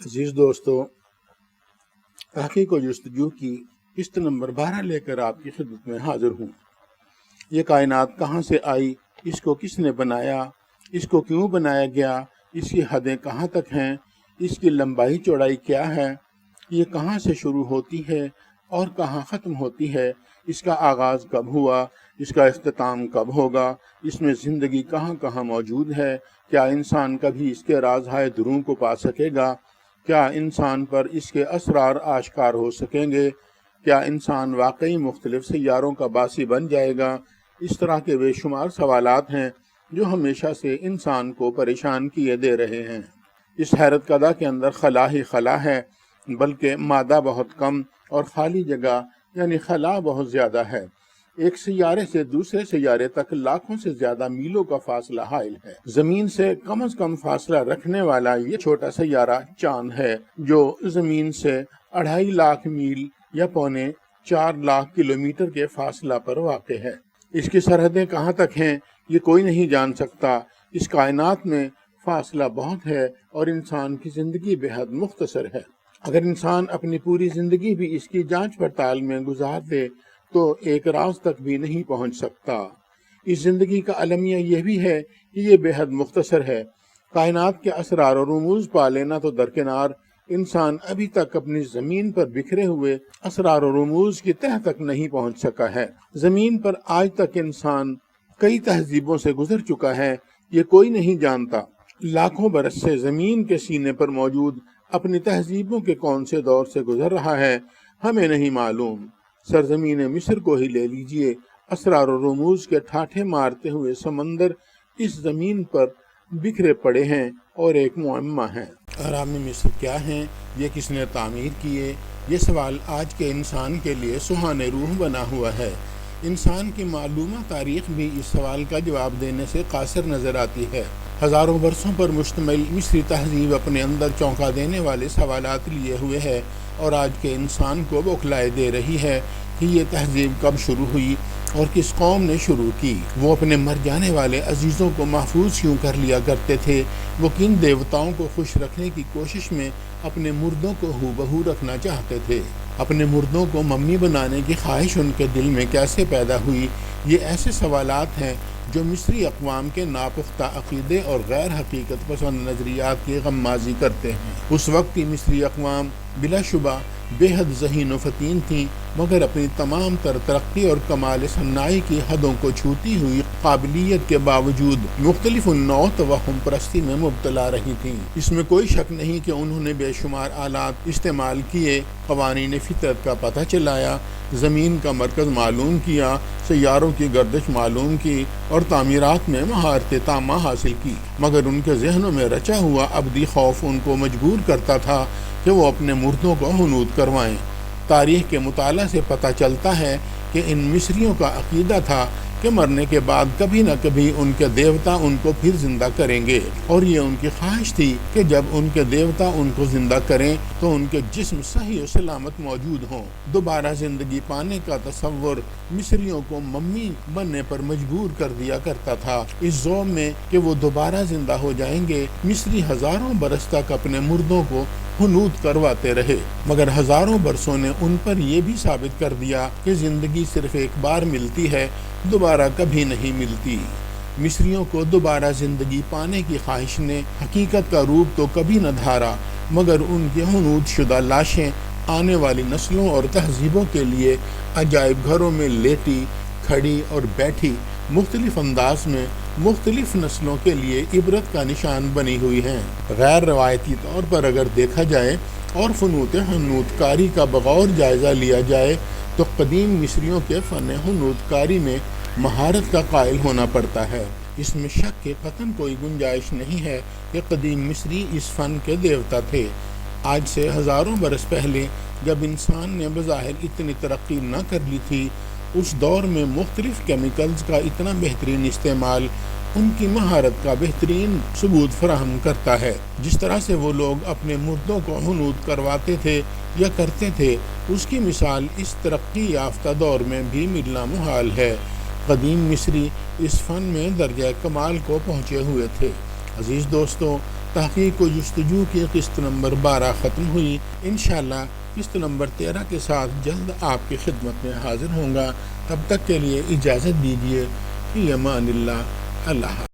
عزیز دوستو، تحقیق و جستجو کی قسط نمبر 12 لے کر آپ کی خدمت میں حاضر ہوں۔ یہ کائنات کہاں سے آئی، اس کو کس نے بنایا، اس کو کیوں بنایا گیا، اس کی حدیں کہاں تک ہیں، اس کی لمبائی چوڑائی کیا ہے، یہ کہاں سے شروع ہوتی ہے اور کہاں ختم ہوتی ہے، اس کا آغاز کب ہوا، اس کا اختتام کب ہوگا، اس میں زندگی کہاں کہاں موجود ہے، کیا انسان کبھی اس کے رازہائے دروں کو پا سکے گا، کیا انسان پر اس کے اسرار آشکار ہو سکیں گے، کیا انسان واقعی مختلف سیاروں کا باسی بن جائے گا۔ اس طرح کے بے شمار سوالات ہیں جو ہمیشہ سے انسان کو پریشان کیے دے رہے ہیں۔ اس حیرت کدہ کے اندر خلا ہی خلا ہے، بلکہ مادہ بہت کم اور خالی جگہ یعنی خلا بہت زیادہ ہے۔ ایک سیارے سے دوسرے سیارے تک لاکھوں سے زیادہ میلوں کا فاصلہ حائل ہے۔ زمین سے کم از کم فاصلہ رکھنے والا یہ چھوٹا سیارہ چاند ہے، جو زمین سے 2.5 لاکھ میل یا 4 لاکھ کلومیٹر کے فاصلہ پر واقع ہے۔ اس کی سرحدیں کہاں تک ہیں یہ کوئی نہیں جان سکتا۔ اس کائنات میں فاصلہ بہت ہے اور انسان کی زندگی بے حد مختصر ہے۔ اگر انسان اپنی پوری زندگی بھی اس کی جانچ پڑتال میں گزار دے تو ایک راز تک بھی نہیں پہنچ سکتا۔ اس زندگی کا المیہ یہ بھی ہے کہ یہ بے حد مختصر ہے۔ کائنات کے اسرار و رموز پا لینا تو درکنار، انسان ابھی تک اپنی زمین پر بکھرے ہوئے اسرار و رموز کی تہہ تک نہیں پہنچ سکا ہے۔ زمین پر آج تک انسان کئی تہذیبوں سے گزر چکا ہے، یہ کوئی نہیں جانتا۔ لاکھوں برس سے زمین کے سینے پر موجود اپنی تہذیبوں کے کون سے دور سے گزر رہا ہے، ہمیں نہیں معلوم۔ سرزمین مصر کو ہی لے لیجئے، اسرار و رموز کے ٹھاٹھے مارتے ہوئے سمندر اس زمین پر بکھرے پڑے ہیں اور ایک معمہ ہے۔ اہرام مصر کیا ہیں، یہ کس نے تعمیر کیے، یہ سوال آج کے انسان کے لیے سہانے روح بنا ہوا ہے۔ انسان کی معلومہ تاریخ بھی اس سوال کا جواب دینے سے قاصر نظر آتی ہے۔ ہزاروں برسوں پر مشتمل مصری تہذیب اپنے اندر چونکا دینے والے سوالات لیے ہوئے ہے اور آج کے انسان کو بوکھلائے دے رہی ہے کہ یہ تہذیب کب شروع ہوئی اور کس قوم نے شروع کی۔ وہ اپنے مر جانے والے عزیزوں کو محفوظ کیوں کر لیا کرتے تھے، وہ کن دیوتاؤں کو خوش رکھنے کی کوشش میں اپنے مردوں کو ہو بہو رکھنا چاہتے تھے، اپنے مردوں کو ممی بنانے کی خواہش ان کے دل میں کیسے پیدا ہوئی۔ یہ ایسے سوالات ہیں جو مصری اقوام کے ناپختہ عقیدے اور غیر حقیقت پسند نظریات کی غمازی کرتے ہیں۔ اس وقت کی مصری اقوام بلا شبہ بے حد ذہین و فطین تھیں، مگر اپنی تمام تر ترقی اور کمال صناعی کی حدوں کو چھوتی ہوئی قابلیت کے باوجود مختلف النوع توہم پرستی میں مبتلا رہی تھیں۔ اس میں کوئی شک نہیں کہ انہوں نے بے شمار آلات استعمال کیے، قوانین فطرت کا پتہ چلایا، زمین کا مرکز معلوم کیا، سیاروں کی گردش معلوم کی اور تعمیرات میں مہارت تامہ حاصل کی، مگر ان کے ذہنوں میں رچا ہوا ابدی خوف ان کو مجبور کرتا تھا کہ وہ اپنے مردوں کو حنوط کروائیں۔ تاریخ کے مطالعہ سے پتہ چلتا ہے کہ ان مصریوں کا عقیدہ تھا کہ مرنے کے بعد کبھی نہ کبھی ان کے دیوتا ان کو پھر زندہ کریں گے، اور یہ ان کی خواہش تھی کہ جب ان کے دیوتا ان کو زندہ کریں تو ان کے جسم صحیح و سلامت موجود ہوں۔ دوبارہ زندگی پانے کا تصور مصریوں کو ممی بننے پر مجبور کر دیا کرتا تھا۔ اس ذوق میں کہ وہ دوبارہ زندہ ہو جائیں گے، مصری ہزاروں برس تک اپنے مردوں کو حنوط کرواتے رہے، مگر ہزاروں برسوں نے ان پر یہ بھی ثابت کر دیا کہ زندگی صرف ایک بار ملتی ہے، دوبارہ کبھی نہیں ملتی۔ مصریوں کو دوبارہ زندگی پانے کی خواہش نے حقیقت کا روپ تو کبھی نہ دھارا، مگر ان کی حنوط شدہ لاشیں آنے والی نسلوں اور تہذیبوں کے لیے عجائب گھروں میں لیٹی، کھڑی اور بیٹھی مختلف انداز میں مختلف نسلوں کے لیے عبرت کا نشان بنی ہوئی ہیں۔ غیر روایتی طور پر اگر دیکھا جائے اور فنون حنوط کاری کا بغور جائزہ لیا جائے تو قدیم مصریوں کے فن حنوط کاری میں مہارت کا قائل ہونا پڑتا ہے۔ اس میں شک کے قطعاً کوئی گنجائش نہیں ہے کہ قدیم مصری اس فن کے دیوتا تھے۔ آج سے ہزاروں برس پہلے جب انسان نے بظاہر اتنی ترقی نہ کر لی تھی، اس دور میں مختلف کیمیکلز کا اتنا بہترین استعمال ان کی مہارت کا بہترین ثبوت فراہم کرتا ہے۔ جس طرح سے وہ لوگ اپنے مردوں کو حنوط کرواتے تھے یا کرتے تھے، اس کی مثال اس ترقی یافتہ دور میں بھی ملنا محال ہے۔ قدیم مصری اس فن میں درجہ کمال کو پہنچے ہوئے تھے۔ عزیز دوستوں، تحقیق و جستجو کی قسط نمبر 12 ختم ہوئی۔ انشاءاللہ قسط نمبر 13 کے ساتھ جلد آپ کی خدمت میں حاضر ہوں گا۔ تب تک کے لیے اجازت دیجیے۔ فی امان اللہ۔ اللہ